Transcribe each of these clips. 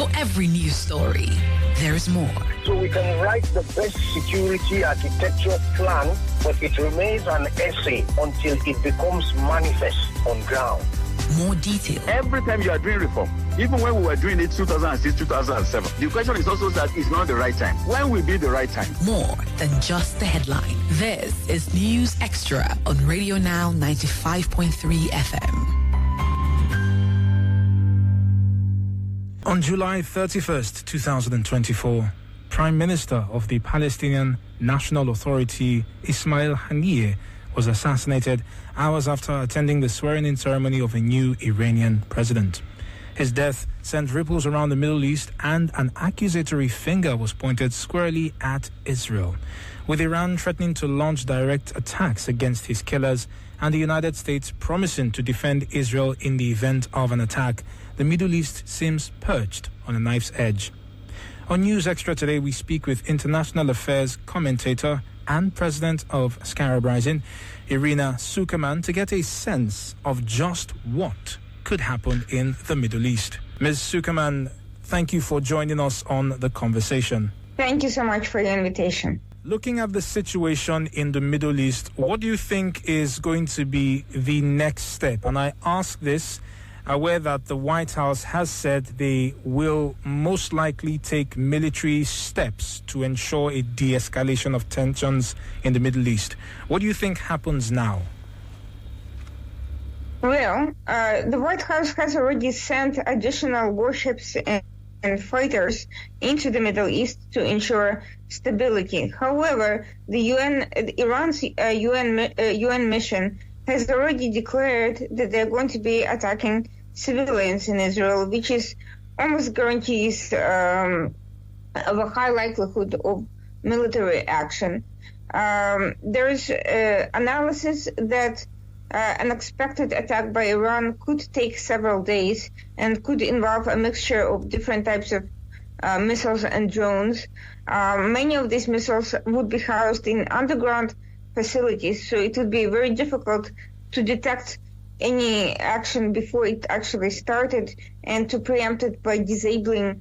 For every news story, there is more. So we can write the best security architecture plan, but it remains an essay until it becomes manifest on ground. More detail. Every time you are doing reform, even when we were doing it 2006, 2007, the question is also that it's not the right time. When will be the right time? More than just the headline. This is News Extra on Radio Now 95.3 FM. On July 31st, 2024, Prime Minister of the Palestinian National Authority, Ismail Haniyeh, was assassinated hours after attending the swearing-in ceremony of a new Iranian president. His death sent ripples around the Middle East, and an accusatory finger was pointed squarely at Israel, with Iran threatening to launch direct attacks against his killers and the United States promising to defend Israel in the event of an attack. The Middle East seems perched on a knife's edge. On News Extra today, we speak with international affairs commentator and president of Scarab Rising, Irina Sukerman, to get a sense of just what could happen in the Middle East. Ms. Sukerman, thank you for joining us on the conversation. Thank you so much for the invitation. Looking at the situation in the Middle East, what do you think is going to be the next step? And I ask this aware that the White House has said they will most likely take military steps to ensure a de-escalation of tensions in the Middle East. What do you think happens now? Well, the White House has already sent additional warships and fighters into the Middle East to ensure stability. However, Iran's UN mission has already declared that they're going to be attacking civilians in Israel, which is almost guarantees of a high likelihood of military action. There is analysis that an expected attack by Iran could take several days and could involve a mixture of different types of missiles and drones. Many of these missiles would be housed in underground facilities, so it would be very difficult to detect any action before it actually started and to preempt it by disabling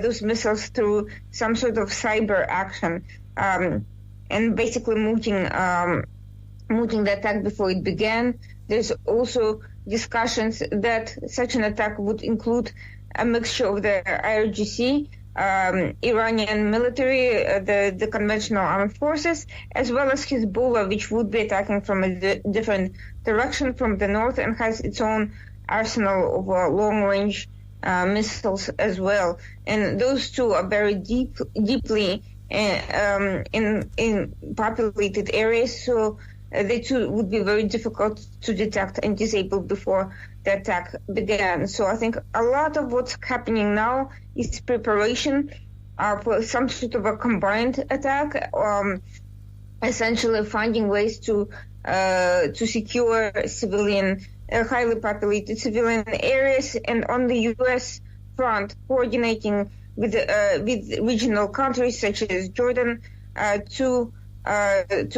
those missiles through some sort of cyber action and basically mooting the attack before it began. There's also discussions that such an attack would include a mixture of the IRGC, Iranian military, the conventional armed forces, as well as Hezbollah, which would be attacking from a different direction from the north and has its own arsenal of long-range missiles as well. And those two are very deeply in populated areas, so they too would be very difficult to detect and disable before the attack began. So I think a lot of what's happening now is preparation for some sort of a combined attack, essentially finding ways to secure highly populated civilian areas, and on the U.S. front, coordinating with regional countries such as Jordan to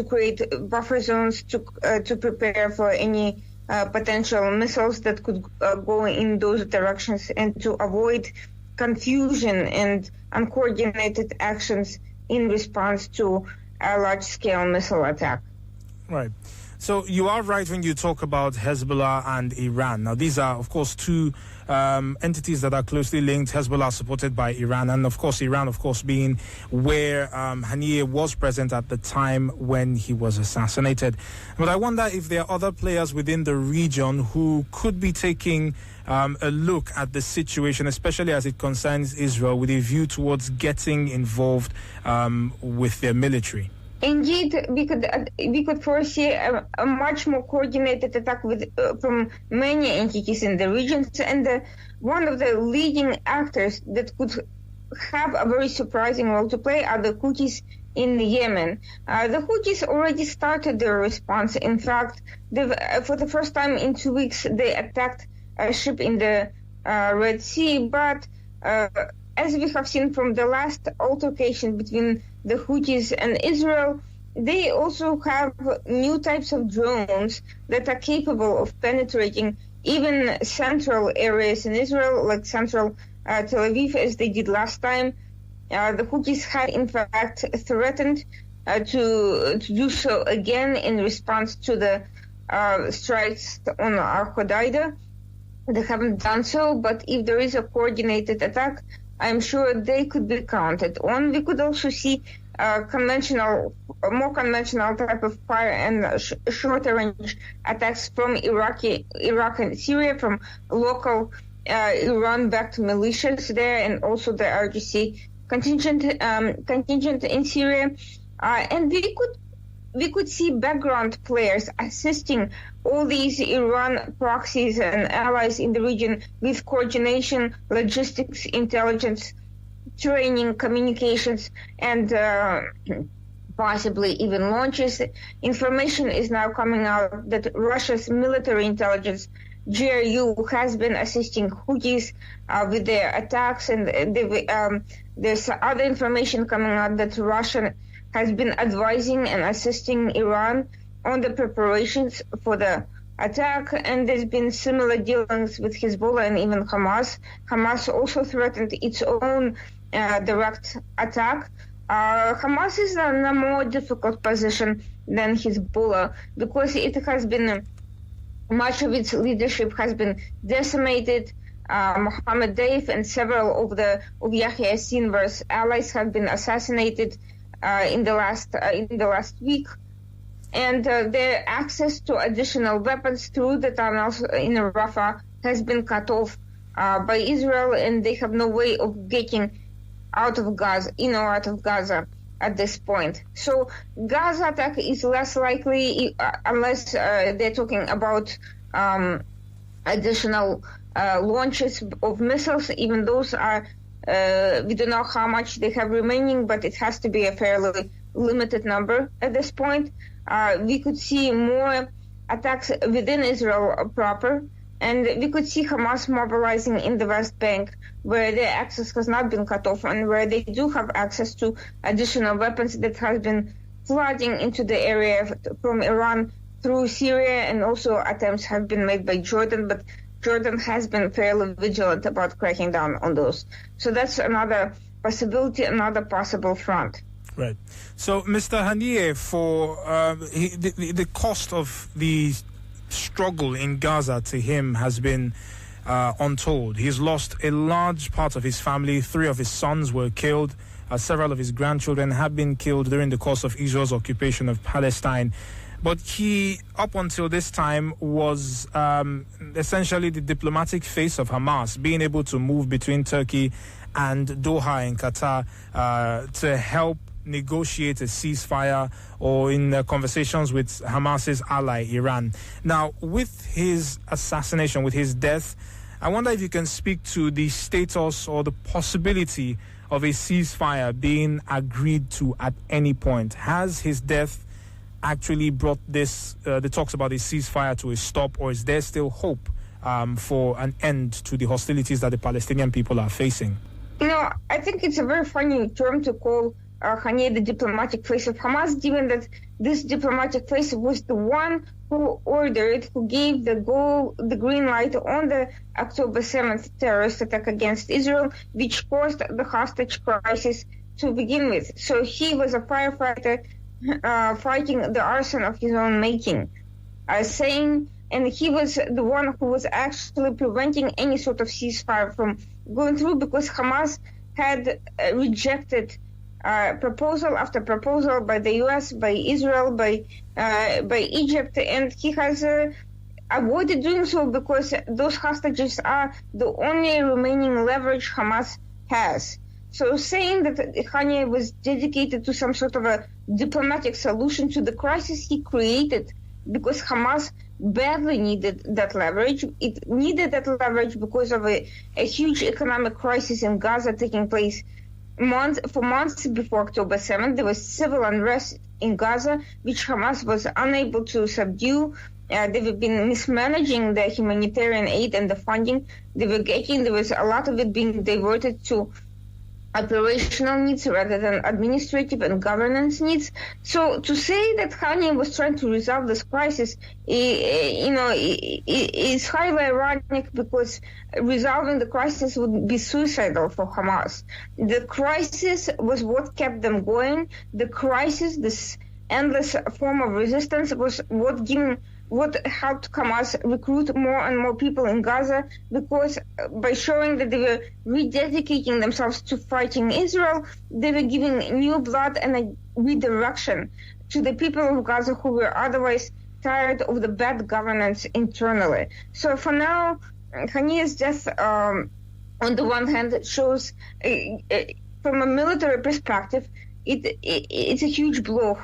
create buffer zones to prepare for any potential missiles that could go in those directions, and to avoid confusion and uncoordinated actions in response to a large-scale missile attack. Right. So you are right when you talk about Hezbollah and Iran. Now, these are, of course, two entities that are closely linked. Hezbollah supported by Iran, and of course Iran, of course, being where Haniyeh was present at the time when he was assassinated. But I wonder if there are other players within the region who could be taking a look at the situation, especially as it concerns Israel, with a view towards getting involved with their military. Indeed, we could foresee a much more coordinated attack from many entities in the region, and one of the leading actors that could have a very surprising role to play are the Houthis in Yemen. The Houthis already started their response. In fact, for the first time in 2 weeks, they attacked a ship in the Red Sea, but as we have seen from the last altercation between the Houthis and Israel, they also have new types of drones that are capable of penetrating even central areas in Israel, like central Tel Aviv as they did last time. The Houthis had, in fact, threatened to do so again in response to the strikes on Al-Hodeida. They haven't done so, but if there is a coordinated attack, I'm sure they could be counted on. We could also see more conventional type of fire and shorter range attacks from Iraq and Syria, from local Iran-backed militias there, and also the RGC contingent in Syria. And we could see background players assisting all these Iran proxies and allies in the region with coordination, logistics, intelligence, training, communications, and possibly even launches. Information is now coming out that Russia's military intelligence, GRU, has been assisting Houthis with their attacks, and there's other information coming out that Russia has been advising and assisting Iran on the preparations for the attack, and there's been similar dealings with Hezbollah and even Hamas. Hamas also threatened its own direct attack. Hamas is in a more difficult position than Hezbollah because it has been, much of its leadership has been decimated. Mohammed Deif and several of Yahya Sinwar's allies have been assassinated in the last week, and their access to additional weapons through the tunnels in Rafah has been cut off by Israel, and they have no way of getting out of Gaza, out of Gaza at this point. So Gaza attack is less likely unless they're talking about additional launches of missiles. Even those are, we don't know how much they have remaining, but it has to be a fairly limited number at this point. We could see more attacks within Israel proper, and we could see Hamas mobilizing in the West Bank, where their access has not been cut off and where they do have access to additional weapons that has been flooding into the area from Iran through Syria, and also attempts have been made by Jordan, but Jordan has been fairly vigilant about cracking down on those. So that's another possibility, another possible front. Right. So, Mr. Haniyeh, for the cost of the struggle in Gaza to him has been untold. He's lost a large part of his family. 3 of his sons were killed. Several of his grandchildren have been killed during the course of Israel's occupation of Palestine. But he, up until this time, was essentially the diplomatic face of Hamas, being able to move between Turkey and Doha in Qatar to help negotiate a ceasefire or in conversations with Hamas's ally, Iran. Now, with his assassination, with his death, I wonder if you can speak to the status or the possibility of a ceasefire being agreed to at any point. Has his death actually brought the talks about a ceasefire to a stop, or is there still hope for an end to the hostilities that the Palestinian people are facing? I think it's a very funny term to call Haniyeh the diplomatic face of Hamas, given that this diplomatic face was the one who gave the green light on the October 7th terrorist attack against Israel, which caused the hostage crisis to begin with. So he was a firefighter fighting the arson of his own making, and he was the one who was actually preventing any sort of ceasefire from going through, because Hamas had rejected proposal after proposal by the U.S., by Israel, by Egypt, and he has avoided doing so because those hostages are the only remaining leverage Hamas has. So saying that Haniyeh was dedicated to some sort of a diplomatic solution to the crisis he created, because Hamas badly needed that leverage. It needed that leverage because of a huge economic crisis in Gaza taking place for months before October 7th. There was civil unrest in Gaza, which Hamas was unable to subdue. They've been mismanaging the humanitarian aid and the funding they were getting. There was a lot of it being diverted to operational needs rather than administrative and governance needs. So to say that Haniyeh was trying to resolve this crisis, is highly ironic, because resolving the crisis would be suicidal for Hamas. The crisis was what kept them going. The crisis, this endless form of resistance, was what helped Hamas recruit more and more people in Gaza, because by showing that they were rededicating themselves to fighting Israel, they were giving new blood and a redirection to the people of Gaza who were otherwise tired of the bad governance internally. So for now, Haniyeh's death, on the one hand, shows, from a military perspective, it's a huge blow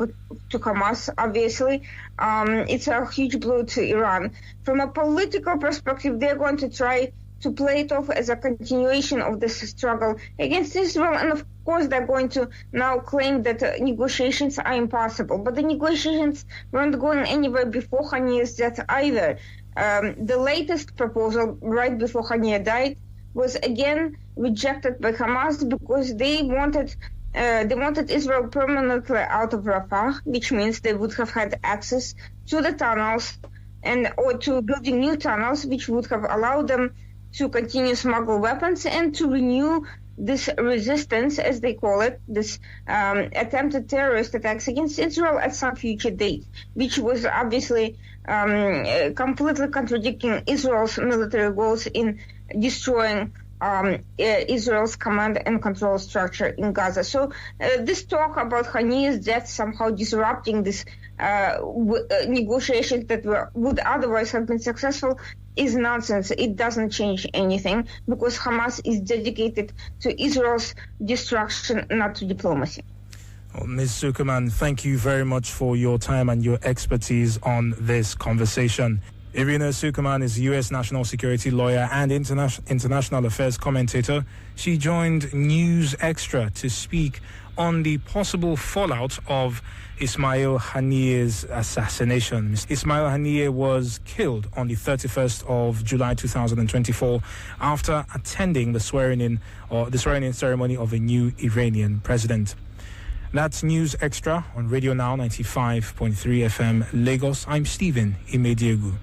to Hamas, obviously. It's a huge blow to Iran. From a political perspective, they're going to try to play it off as a continuation of this struggle against Israel. And of course, they're going to now claim that negotiations are impossible. But the negotiations weren't going anywhere before Haniyeh's death either. The latest proposal, right before Haniyeh died, was again rejected by Hamas because they wanted Israel permanently out of Rafah, which means they would have had access to the tunnels or to building new tunnels, which would have allowed them to continue smuggle weapons and to renew this resistance, as they call it, this attempted terrorist attacks against Israel at some future date, which was obviously completely contradicting Israel's military goals in destroying Israel's command and control structure in Gaza. So this talk about Haniyeh's death somehow disrupting this negotiations that would otherwise have been successful is nonsense. It doesn't change anything, because Hamas is dedicated to Israel's destruction, not to diplomacy. Well, Ms. Zuckerman, thank you very much for your time and your expertise on this conversation. Irina Zuckerman is a U.S. national security lawyer and international affairs commentator. She joined News Extra to speak on the possible fallout of Ismail Haniyeh's assassination. Ismail Haniyeh was killed on the 31st of July 2024 after attending the swearing-in ceremony of a new Iranian president. That's News Extra on Radio Now 95.3 FM Lagos. I'm Stephen Imediegu.